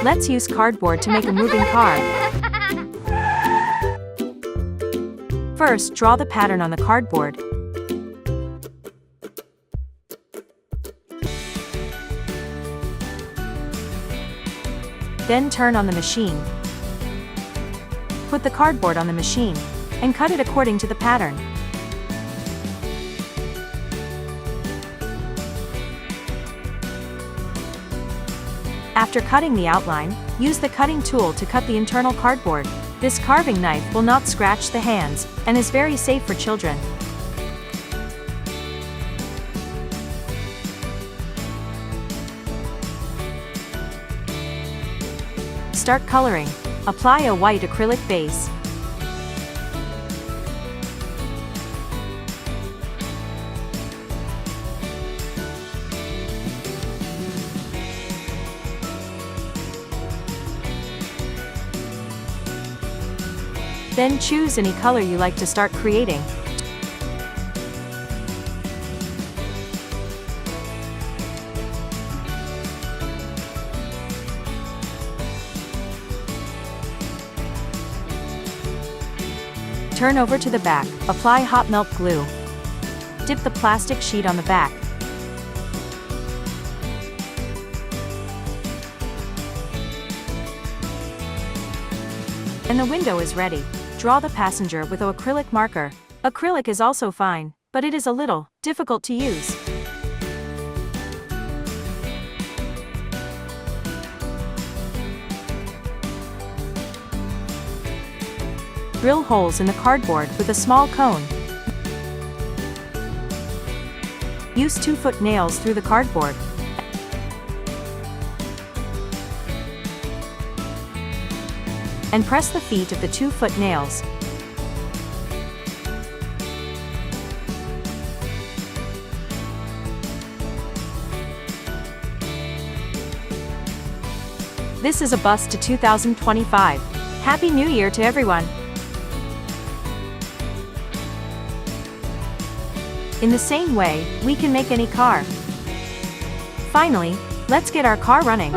Let's use cardboard to make a moving car. First, draw the pattern on the cardboard. Then turn on the machine. Put the cardboard on the machine and cut it according to the pattern. After cutting the outline, use the cutting tool to cut the internal cardboard. This carving knife will not scratch the hands and is very safe for children. Start coloring. Apply a white acrylic base. Then choose any color you like to start creating. Turn over to the back, apply hot melt glue. Dip the plastic sheet on the back. And the window is ready. Draw the passenger with an acrylic marker. Acrylic is also fine, but it is a little difficult to use. Drill holes in the cardboard with a small cone. Use 2-foot nails through the cardboard. And press the feet of the 2-foot nails. This is a bus to 2025. Happy New Year to everyone! In the same way, we can make any car. Finally, let's get our car running.